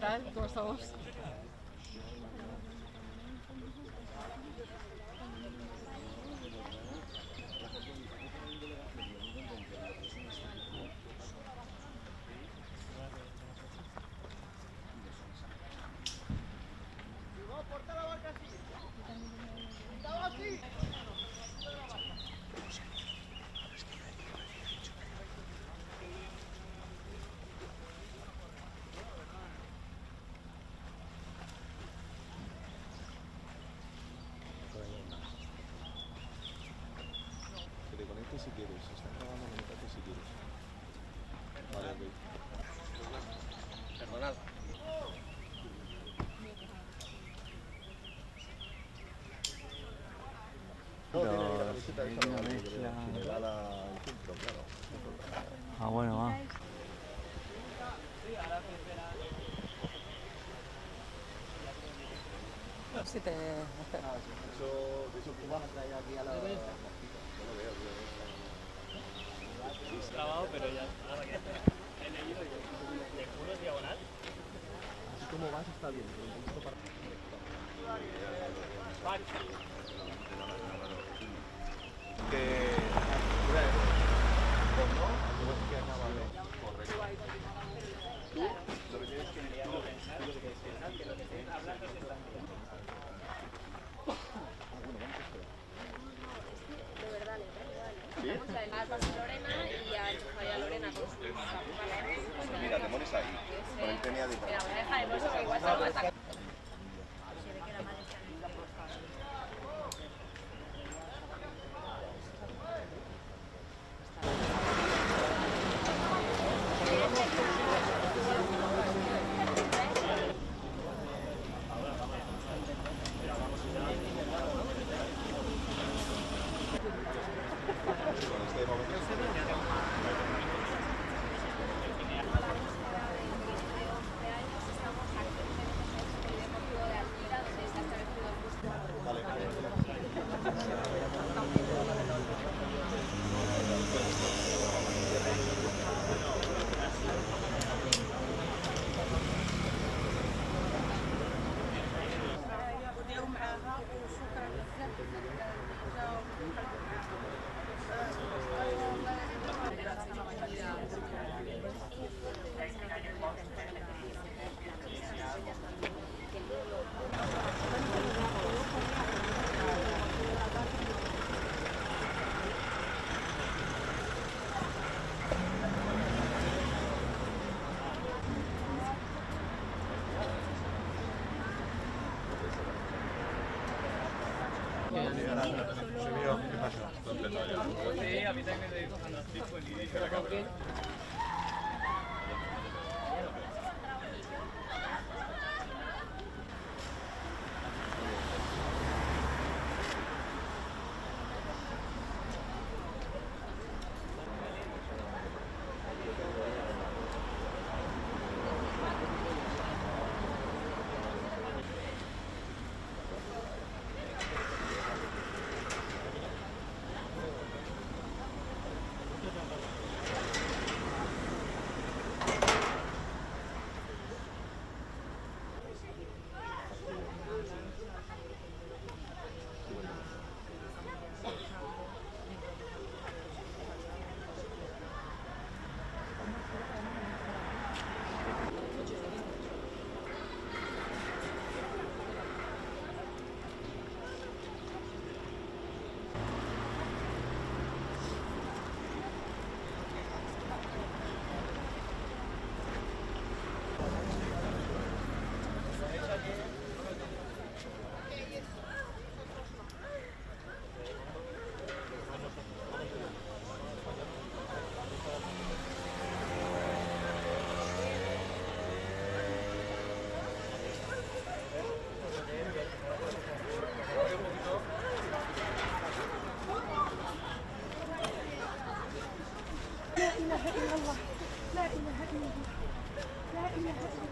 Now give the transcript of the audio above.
tal? ¿Cómo estamos? Que te conectes si quieres, si estás grabando, conéctate si quieres. Vale, ok. Perdonad. No, tiene la camiseta esa, no, tiene la ala en filtro, claro. Ah, bueno, va. Sí, te... Eso tú vas a traer aquí a la... Yo lo veo, Grabado, pero ya. Ahora que he leído y de puro diagonal. así como vas está bien, pero un poquito para... A Lorena y a María Lorena con sus Mira, te pones ahí, con el tenía de... Mira, voy a dejar el bolso que igual salgo hasta... Sí, a mí también me dijo cuando estoy con el inicio de la cámara. لا إله إلا الله لا إله إلا الله لا إله إلا الله